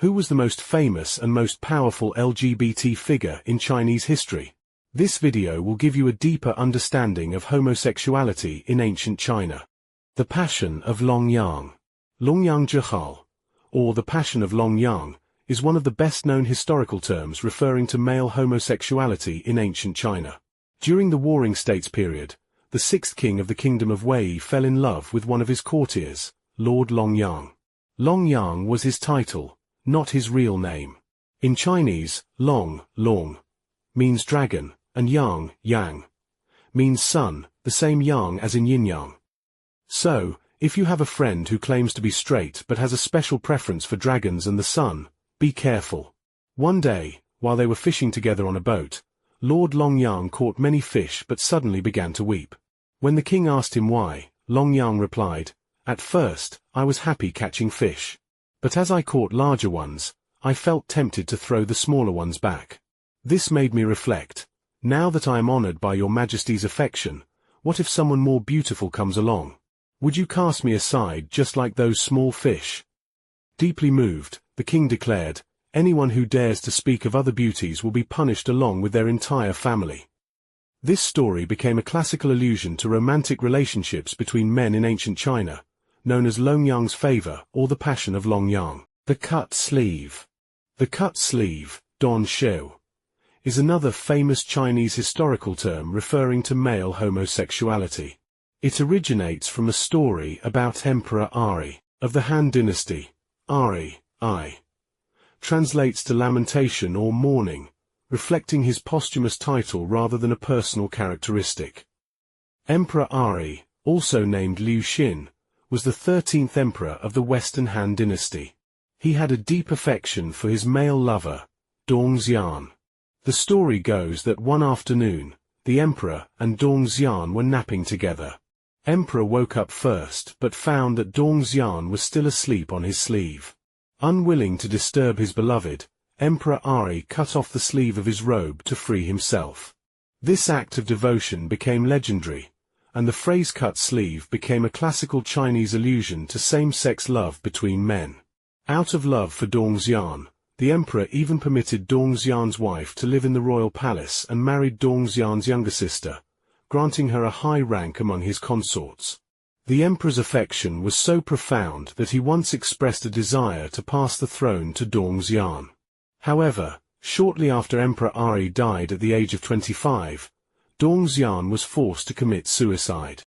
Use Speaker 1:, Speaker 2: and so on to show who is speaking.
Speaker 1: Who was the most famous and most powerful LGBT figure in Chinese history? This video will give you a deeper understanding of homosexuality in ancient China. The Passion of Longyang, Longyang Zhihao, or the Passion of Longyang, is one of the best-known historical terms referring to male homosexuality in ancient China. During the Warring States period, the sixth king of the Kingdom of Wei fell in love with one of his courtiers, Lord Longyang. Longyang was his title, not his real name. In Chinese, Long, means dragon, and Yang, means sun, the same yang as in yin-yang. So, if you have a friend who claims to be straight but has a special preference for dragons and the sun, be careful. One day, while they were fishing together on a boat, Lord Longyang caught many fish but suddenly began to weep. When the king asked him why, Longyang replied, "At first, I was happy catching fish. But as I caught larger ones, I felt tempted to throw the smaller ones back. This made me reflect, now that I am honored by your majesty's affection, what if someone more beautiful comes along? Would you cast me aside just like those small fish?" Deeply moved, the king declared, "Anyone who dares to speak of other beauties will be punished along with their entire family." This story became a classical allusion to romantic relationships between men in ancient China, known as Longyang's favor or the Passion of Longyang. The cut sleeve. The cut sleeve, don shou, is another famous Chinese historical term referring to male homosexuality. It originates from a story about Emperor Ari, of the Han Dynasty. Ari, translates to lamentation or mourning, reflecting his posthumous title rather than a personal characteristic. Emperor Ari, also named Liu Xin, was the 13th emperor of the Western Han Dynasty. He had a deep affection for his male lover, Dong Xian. The story goes that one afternoon, the emperor and Dong Xian were napping together. Emperor woke up first but found that Dong Xian was still asleep on his sleeve. Unwilling to disturb his beloved, Emperor Ari cut off the sleeve of his robe to free himself. This act of devotion became legendary, and the phrase cut sleeve became a classical Chinese allusion to same-sex love between men. Out of love for Dong Xian, the emperor even permitted Dong Xian's wife to live in the royal palace and married Dong Xian's younger sister, granting her a high rank among his consorts. The emperor's affection was so profound that he once expressed a desire to pass the throne to Dong Xian. However, shortly after Emperor Ari died at the age of 25, Dong Xian was forced to commit suicide.